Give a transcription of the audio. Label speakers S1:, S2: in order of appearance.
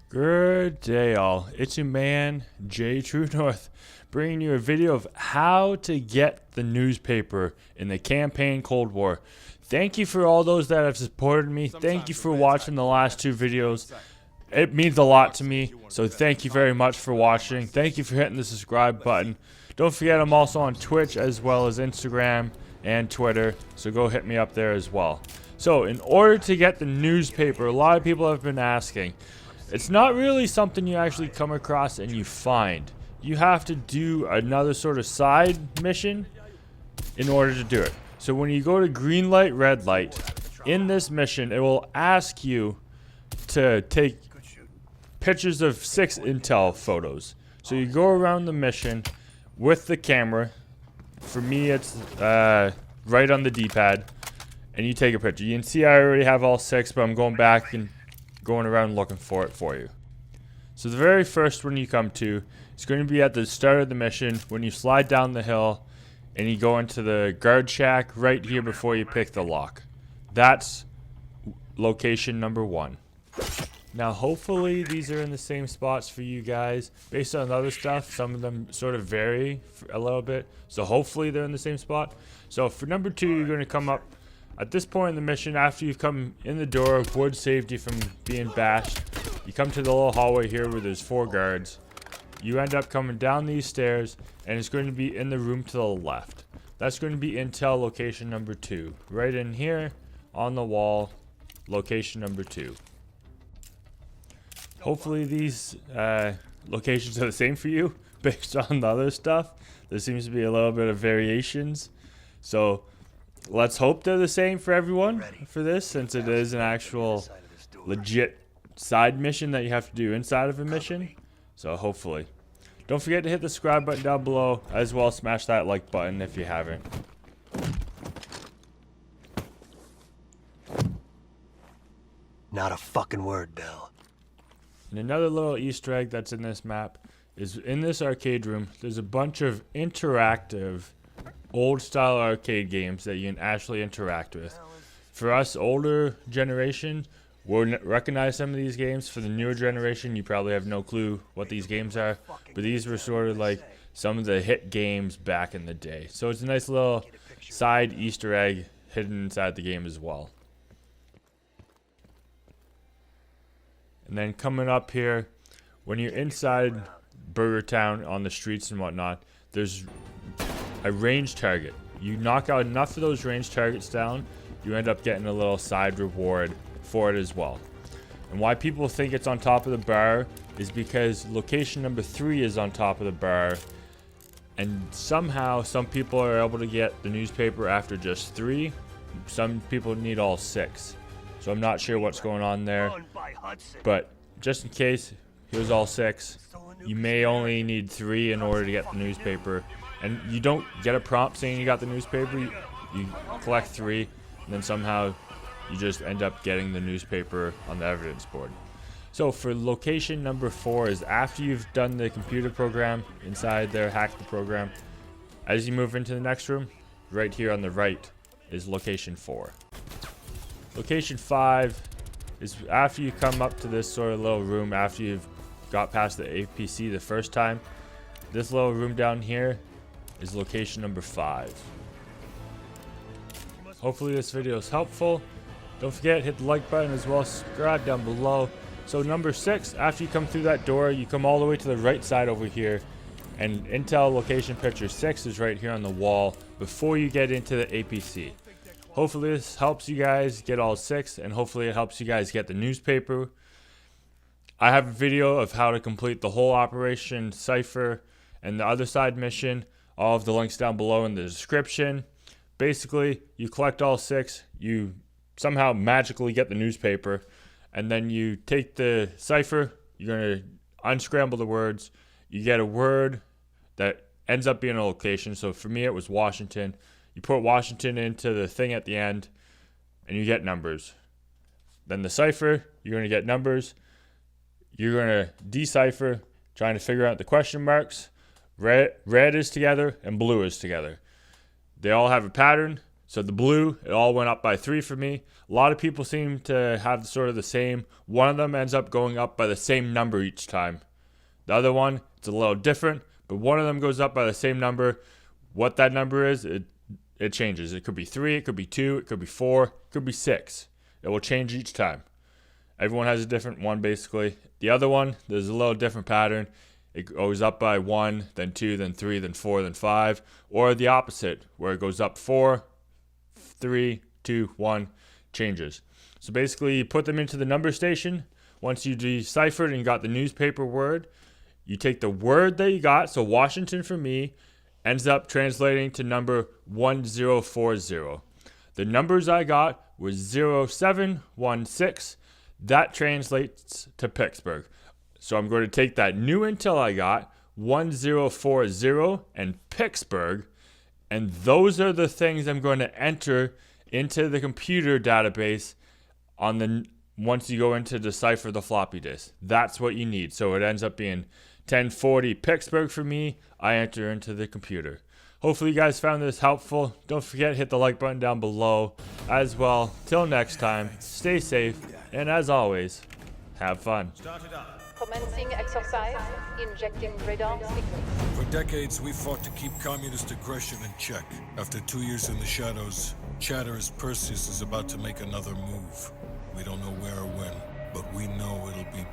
S1: Good day, all. It's your man, J True North, bringing you a video of how to get the newspaper in the campaign Cold War. Thank you for all those that have supported me. Thank you for watching the last two videos. It means a lot to me, so thank you very much for watching. Thank you for hitting the subscribe button. Don't forget I'm also on Twitch as well as Instagram and Twitter, so go hit me up there as well. So in order to get the newspaper, a lot of people have been asking. It's not really something you actually come across and you find. You have to do another sort of side mission in order to do it. So when you go to greenlight, red light, in this mission, it will ask you to take pictures of 6 intel photos. So you go around the mission with the camera. For me, it's right on the D-pad, and you take a picture. You can see I already have all 6, but I'm going back and going around looking for it for you. So the very first one you come to is going to be at the start of the mission when you slide down the hill and you go into the guard shack right here before you pick the lock. That's location number 1. Now hopefully these are in the same spots for you guys. Based on other stuff, some of them sort of vary a little bit, so hopefully they're in the same spot. So for number 2, you're going to come up at this point in the mission. After you've come in the door, wood saved you from being bashed. You come to the little hallway here where there's 4 guards. You end up coming down these stairs, and it's going to be in the room to the left. That's going to be intel location number 2. Right in here on the wall, location number 2. Hopefully these locations are the same for you based on the other stuff. There seems to be a little bit of variations. So let's hope they're the same for everyone for this, since it is an actual legit side mission that you have to do inside of a mission. So hopefully. Don't forget to hit the subscribe button down below, as well as smash that like button if you haven't.
S2: Not a fucking word, Bill.
S1: And another little Easter egg that's in this map is in this arcade room, there's a bunch of interactive old style arcade games that you can actually interact with. For us older generation, we'll recognize some of these games. For the newer generation, you probably have no clue what these games are, but these were sort of like some of the hit games back in the day. So it's a nice little side Easter egg hidden inside the game as well. And then coming up here, when you're inside Burger Town on the streets and whatnot, there's a range target. You knock out enough of those range targets down, you end up getting a little side reward for it as well. And why people think it's on top of the bar is because location number 3 is on top of the bar, and somehow some people are able to get the newspaper after just 3. Some people need all 6. So I'm not sure what's going on there, but just in case, here's all 6. You may only need 3 in order to get the newspaper. And you don't get a prompt saying you got the newspaper. You collect 3, and then somehow you just end up getting the newspaper on the evidence board. So for location number 4 is after you've done the computer program inside there, hack the program. As you move into the next room, right here on the right is location 4. Location 5 is after you come up to this sort of little room after you've got past the APC the first time. This little room down here is location number 5. Hopefully this video is helpful. Don't forget, hit the like button as well as subscribe down below. So number 6, after you come through that door, you come all the way to the right side over here, and intel location picture 6 is right here on the wall before you get into the APC. Hopefully this helps you guys get all 6, and hopefully it helps you guys get the newspaper. I have a video of how to complete the whole Operation Cypher and the other side mission. All of the links down below in the description. Basically, you collect all 6, you somehow magically get the newspaper, and then you take the cipher, you're going to unscramble the words, you get a word that ends up being a location. So for me it was Washington. You put Washington into the thing at the end, and you get numbers. Then the cipher, you're going to get numbers. You're going to decipher, trying to figure out the question marks. Red is together and blue is together. They all have a pattern, So the blue, it all went up by 3 for me. A lot of people seem to have sort of the same. One of them ends up going up by the same number each time. The other one, it's a little different, but one of them goes up by the same number. What that number is, it changes. It could be 3, it could be 2, it could be 4, it could be 6. It will change each time. Everyone has a different one, basically. The other one, there's a little different pattern. It goes up by 1, then 2, then 3, then 4, then 5. Or the opposite, where it goes up 4, 3, 2, 1, changes. So basically, you put them into the number station. Once you deciphered and you got the newspaper word, you take the word that you got. So Washington for me ends up translating to number 1040. The numbers I got was 0716. That translates to Pittsburgh. So I'm going to take that new intel I got, 1040 and Pittsburgh, and those are the things I'm going to enter into the computer database once you go in to decipher the floppy disk. That's what you need. So it ends up being 1040 Pittsburgh for me. I enter into the computer. Hopefully you guys found this helpful. Don't forget, hit the like button down below as well. Till next time, stay safe, and as always, have fun.
S3: Commencing exercise, injecting radar signals.
S4: For decades, we fought to keep communist aggression in check. After 2 years in the shadows, Chatter's Perseus is about to make another move. We don't know where or when, but we know it'll be